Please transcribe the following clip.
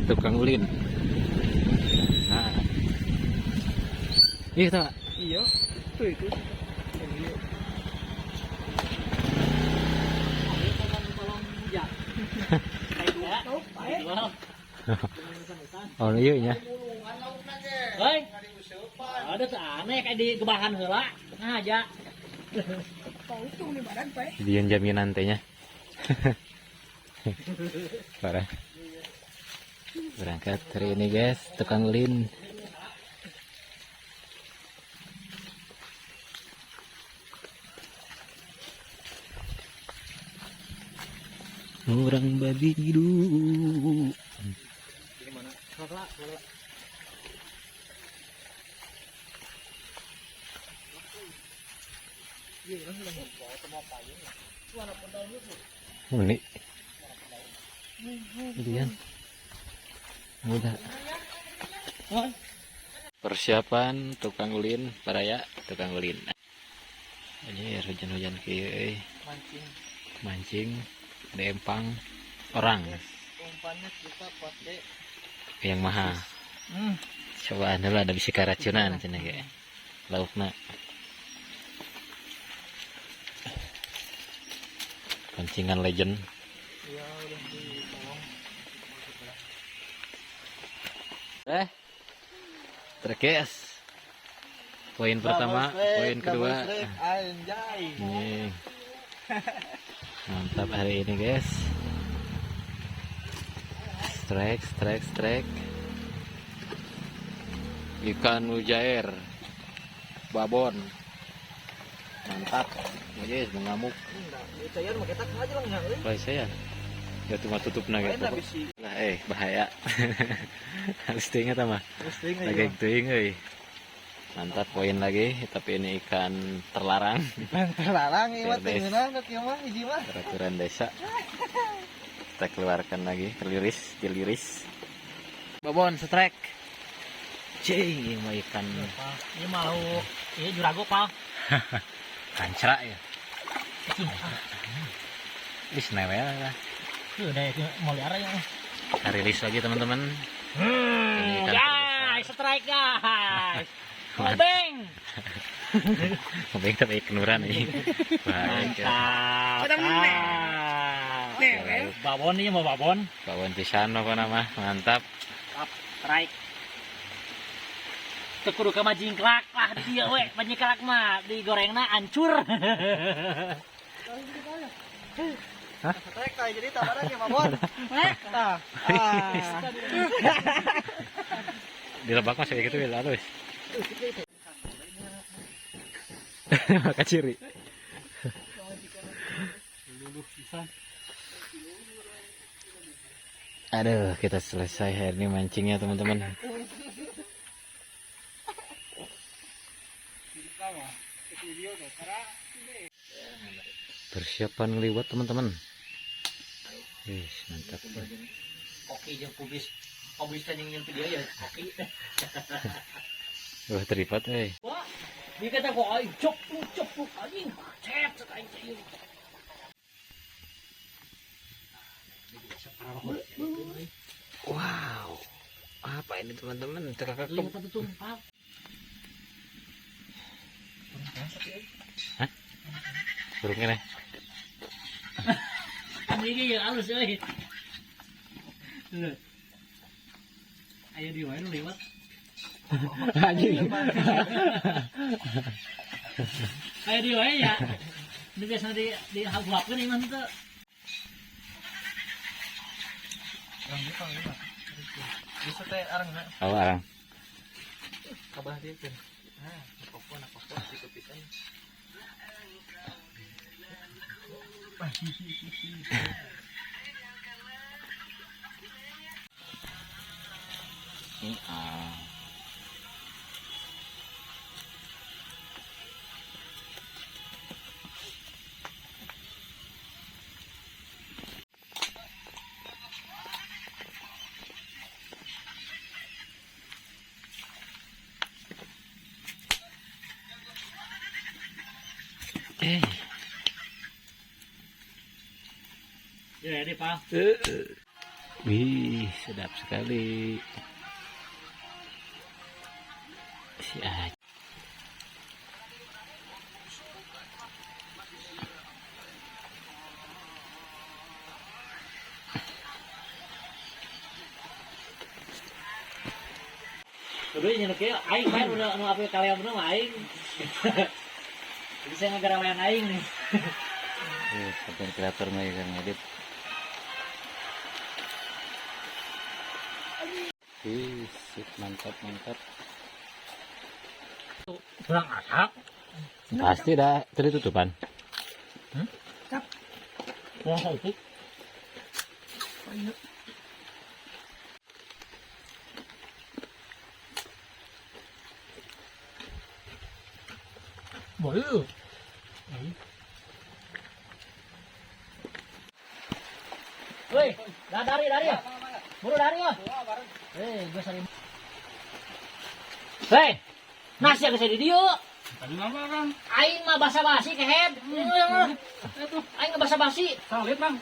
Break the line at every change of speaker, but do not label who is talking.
tukang ulin. Nah, iya tak?
Iya, tuh itu.
Oh iya nya.
Hei, ada tuh aneh kayak di gebahan heula, nah aja.
Dian jaminan teh-nya. Parah. Berangkat hari ini guys, tukang ulin. Orang babi hidup.
Gimana? Kalau
Unik. Kemudian udah persiapan tukang ulin, paraya tukang ulin. Ini hujan-hujan kieu mancing empang orang.
umpannya kita pakai
Yang mahal. Coba dulu ada bisa keracunan cina kayak laukna. Pancingan legend.
ya udah ditolong.
Terkes. Poin pertama, poin kedua.
Anjay.
Nih. Mantap hari ini guys. Strike. Ikan mujair. Babon. Mantap. Guys, mengamuk.
Itu ya mau kita aja lah enggak euy.
Play saya. Ya cuma tutup naga. Nah, bahaya. Harus ingat mah. Lagi teuing euy. Mantap poin lagi, tapi ini ikan terlarang.
Terlarang ieu mah teh ngeunah kieu mah hiji mah.
Peraturan desa. Kita keluarkan lagi, diliris. Babon strike. Cing, ini mah ikan.
Ini mau ini jurago pal.
Kancra ya. Wis newel lah.
Tuh deh mau liar ya.
Kita rilis lagi teman-teman. Ini ikan
Guys, strike guys. Obeng.
Obeng tapi kenuran ini. Baik.
Babon ini mau babon.
Babon pisan apa nama? Mantap.
Strike. Tekuru ke majingklak lah dia we, majingklak mah digorengna hancur.
Hah?
Strike tah jadi tabarannya babon. Tah.
Di lebak masih kayak gitu ya halus. Maka ciri. Aduh, kita selesai hari ini mancingnya teman-teman. Persiapan ngeliwat teman-teman. Wih, mantap.
Oke, jeung publis teh jeung video ya. Oke.
Wah, teripat
Wah, dia kata kok aing cok anjing. Cet aing teh.
Wow. Apa ini teman-teman? Terkakak. Hah? Burungnya nih.
Ini ya halus euy. Ayo di wae lewat.
Anjing.
Ayo di wae ya. Ini biasa di hap-hapkeun iman teh. Bisa teh arangna.
Oh, arang.
Kabah dia kan. Nah, apa-apa gitu pisan. Ya, ini Pak.
Wih, sedap sekali. Si Aceh.
Udah nyenuk ya, aing main udah nu apa kalian bener mah aing. Jadi saya ngegarawayan aing nih.
Konten kreator mah yang ngedit. Sip, mantap mantap.
Kurang asap.
Pasti dah tertutupan.
Kurang itu. Boleh. Woi, dari ya. Buru dari ya. Gue sering. Hei, nasi yang di dia.
Tadi apa Kang?
Aing mah basa-basi kehead. Aing mah basa-basi.
Salit Bang.